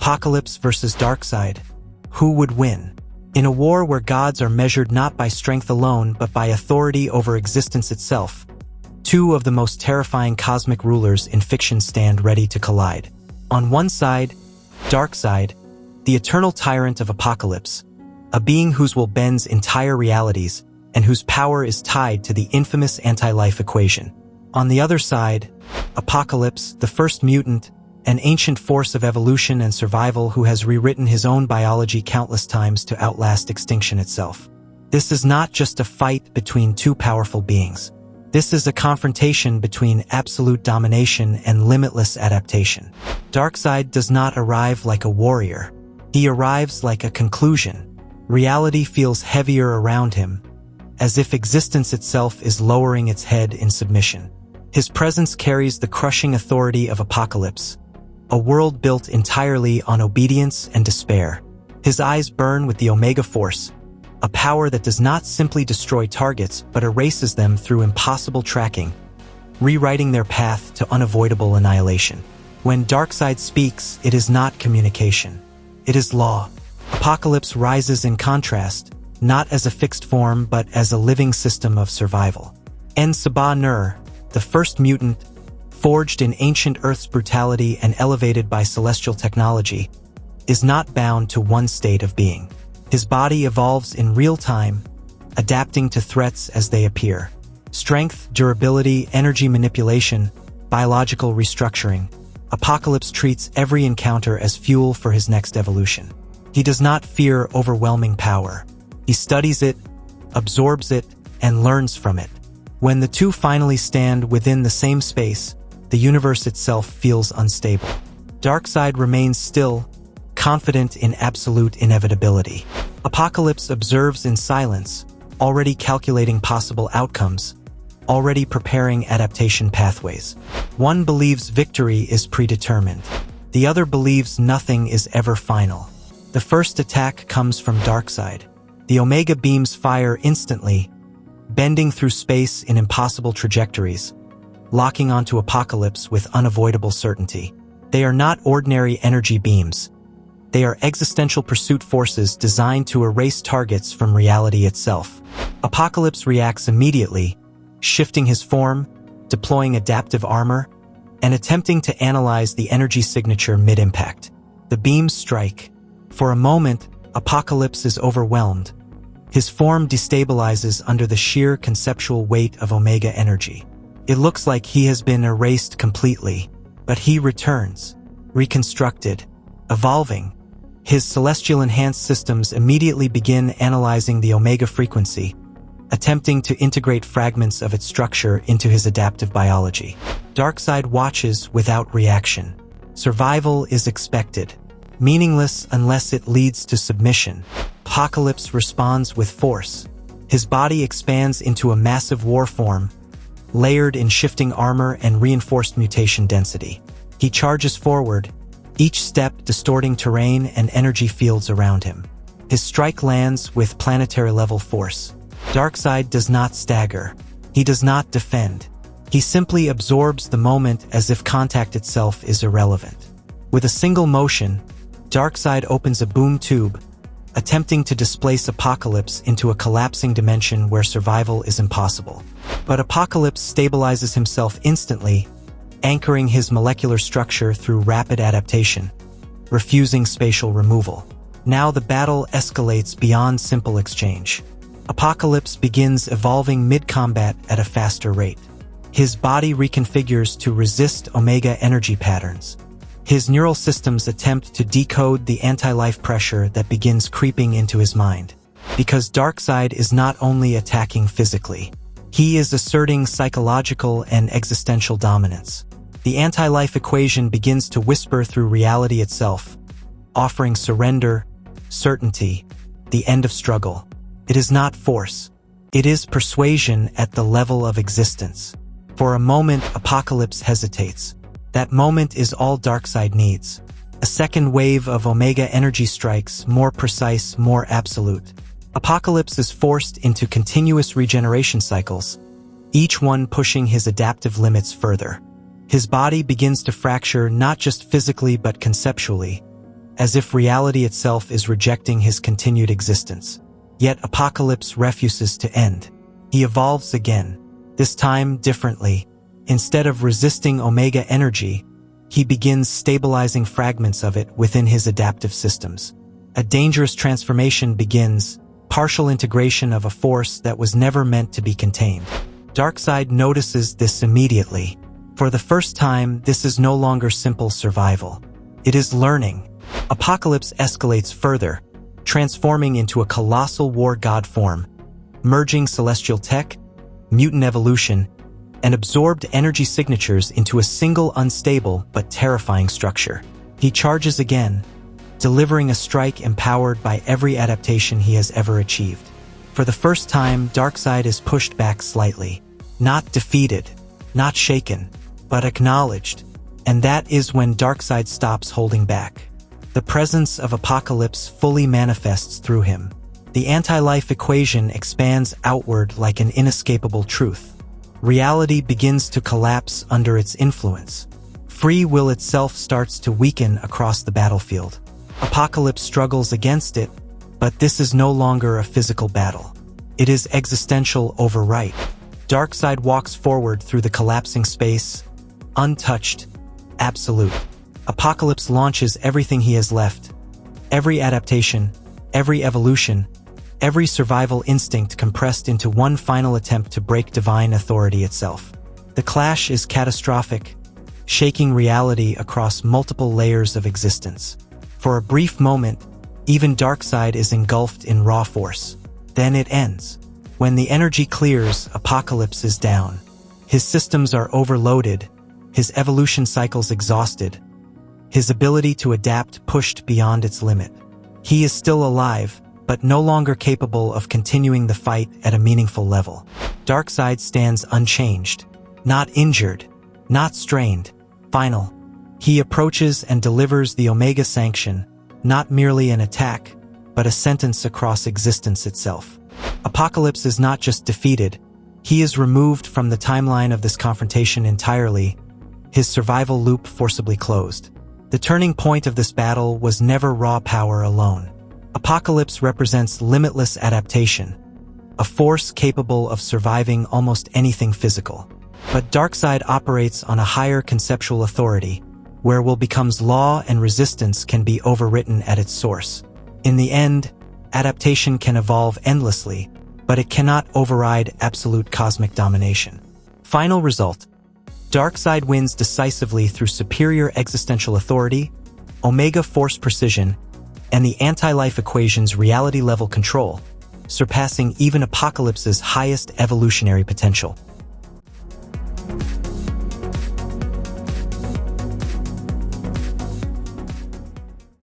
Apokolips versus Darkseid. Who would win? In a war where gods are measured not by strength alone but by authority over existence itself, two of the most terrifying cosmic rulers in fiction stand ready to collide. On one side, Darkseid, the eternal tyrant of Apokolips, a being whose will bends entire realities and whose power is tied to the infamous anti-life equation. On the other side, Apokolips, the first mutant, an ancient force of evolution and survival who has rewritten his own biology countless times to outlast extinction itself. This is not just a fight between two powerful beings. This is a confrontation between absolute domination and limitless adaptation. Darkseid does not arrive like a warrior. He arrives like a conclusion. Reality feels heavier around him, as if existence itself is lowering its head in submission. His presence carries the crushing authority of Apokolips, a world built entirely on obedience and despair. His eyes burn with the Omega Force, a power that does not simply destroy targets but erases them through impossible tracking, rewriting their path to unavoidable annihilation. When Darkseid speaks, it is not communication. It is law. Apokolips rises in contrast, not as a fixed form but as a living system of survival. En-Sabah-Nur, the first mutant, forged in ancient Earth's brutality and elevated by celestial technology, is not bound to one state of being. His body evolves in real time, adapting to threats as they appear. Strength, durability, energy manipulation, biological restructuring. Apokolips treats every encounter as fuel for his next evolution. He does not fear overwhelming power. He studies it, absorbs it, and learns from it. When the two finally stand within the same space, the universe itself feels unstable. Darkseid remains still, confident in absolute inevitability. Apokolips observes in silence, already calculating possible outcomes, already preparing adaptation pathways. One believes victory is predetermined. The other believes nothing is ever final. The first attack comes from Darkseid. The Omega beams fire instantly, bending through space in impossible trajectories, locking onto Apokolips with unavoidable certainty. They are not ordinary energy beams. They are existential pursuit forces designed to erase targets from reality itself. Apokolips reacts immediately, shifting his form, deploying adaptive armor, and attempting to analyze the energy signature mid-impact. The beams strike. For a moment, Apokolips is overwhelmed. His form destabilizes under the sheer conceptual weight of Omega energy. It looks like he has been erased completely, but he returns, reconstructed, evolving. His celestial enhanced systems immediately begin analyzing the Omega frequency, attempting to integrate fragments of its structure into his adaptive biology. Darkseid watches without reaction. Survival is expected, meaningless unless it leads to submission. Apokolips responds with force. His body expands into a massive war form, layered in shifting armor and reinforced mutation density. He charges forward, each step distorting terrain and energy fields around him. His strike lands with planetary-level force. Darkseid does not stagger. He does not defend. He simply absorbs the moment as if contact itself is irrelevant. With a single motion, Darkseid opens a boom tube, attempting to displace Apokolips into a collapsing dimension where survival is impossible. But Apokolips stabilizes himself instantly, anchoring his molecular structure through rapid adaptation, refusing spatial removal. Now the battle escalates beyond simple exchange. Apokolips begins evolving mid-combat at a faster rate. His body reconfigures to resist Omega energy patterns. His neural systems attempt to decode the anti-life pressure that begins creeping into his mind. Because Darkseid is not only attacking physically, he is asserting psychological and existential dominance. The anti-life equation begins to whisper through reality itself, offering surrender, certainty, the end of struggle. It is not force. It is persuasion at the level of existence. For a moment, Apokolips hesitates. That moment is all Darkseid needs. A second wave of Omega energy strikes, more precise, more absolute. Apokolips is forced into continuous regeneration cycles, each one pushing his adaptive limits further. His body begins to fracture not just physically but conceptually, as if reality itself is rejecting his continued existence. Yet Apokolips refuses to end. He evolves again, this time differently. Instead of resisting Omega energy, he begins stabilizing fragments of it within his adaptive systems. A dangerous transformation begins, partial integration of a force that was never meant to be contained. Darkseid notices this immediately. For the first time, this is no longer simple survival. It is learning. Apokolips escalates further, transforming into a colossal war god form, merging celestial tech, mutant evolution, and absorbed energy signatures into a single unstable but terrifying structure. He charges again, delivering a strike empowered by every adaptation he has ever achieved. For the first time, Darkseid is pushed back slightly. Not defeated, not shaken, but acknowledged. And that is when Darkseid stops holding back. The presence of Apokolips fully manifests through him. The anti-life equation expands outward like an inescapable truth. Reality begins to collapse under its influence. Free will itself starts to weaken across the battlefield. Apokolips struggles against it, but this is no longer a physical battle. It is existential overwrite. Darkseid walks forward through the collapsing space, untouched, absolute. Apokolips launches everything he has left. Every adaptation, every evolution, every survival instinct compressed into one final attempt to break divine authority itself. The clash is catastrophic, shaking reality across multiple layers of existence. For a brief moment, even Darkseid is engulfed in raw force. Then it ends. When the energy clears, Apokolips is down. His systems are overloaded, his evolution cycles exhausted, his ability to adapt pushed beyond its limit. He is still alive, but no longer capable of continuing the fight at a meaningful level. Darkseid stands unchanged, not injured, not strained, final. He approaches and delivers the Omega Sanction, not merely an attack, but a sentence across existence itself. Apokolips is not just defeated, he is removed from the timeline of this confrontation entirely, his survival loop forcibly closed. The turning point of this battle was never raw power alone. Apokolips represents limitless adaptation, a force capable of surviving almost anything physical. But Darkseid operates on a higher conceptual authority, where will becomes law and resistance can be overwritten at its source. In the end, adaptation can evolve endlessly, but it cannot override absolute cosmic domination. Final result: Darkseid wins decisively through superior existential authority, Omega force precision, and the anti-life equation's reality-level control, surpassing even Apokolips's highest evolutionary potential.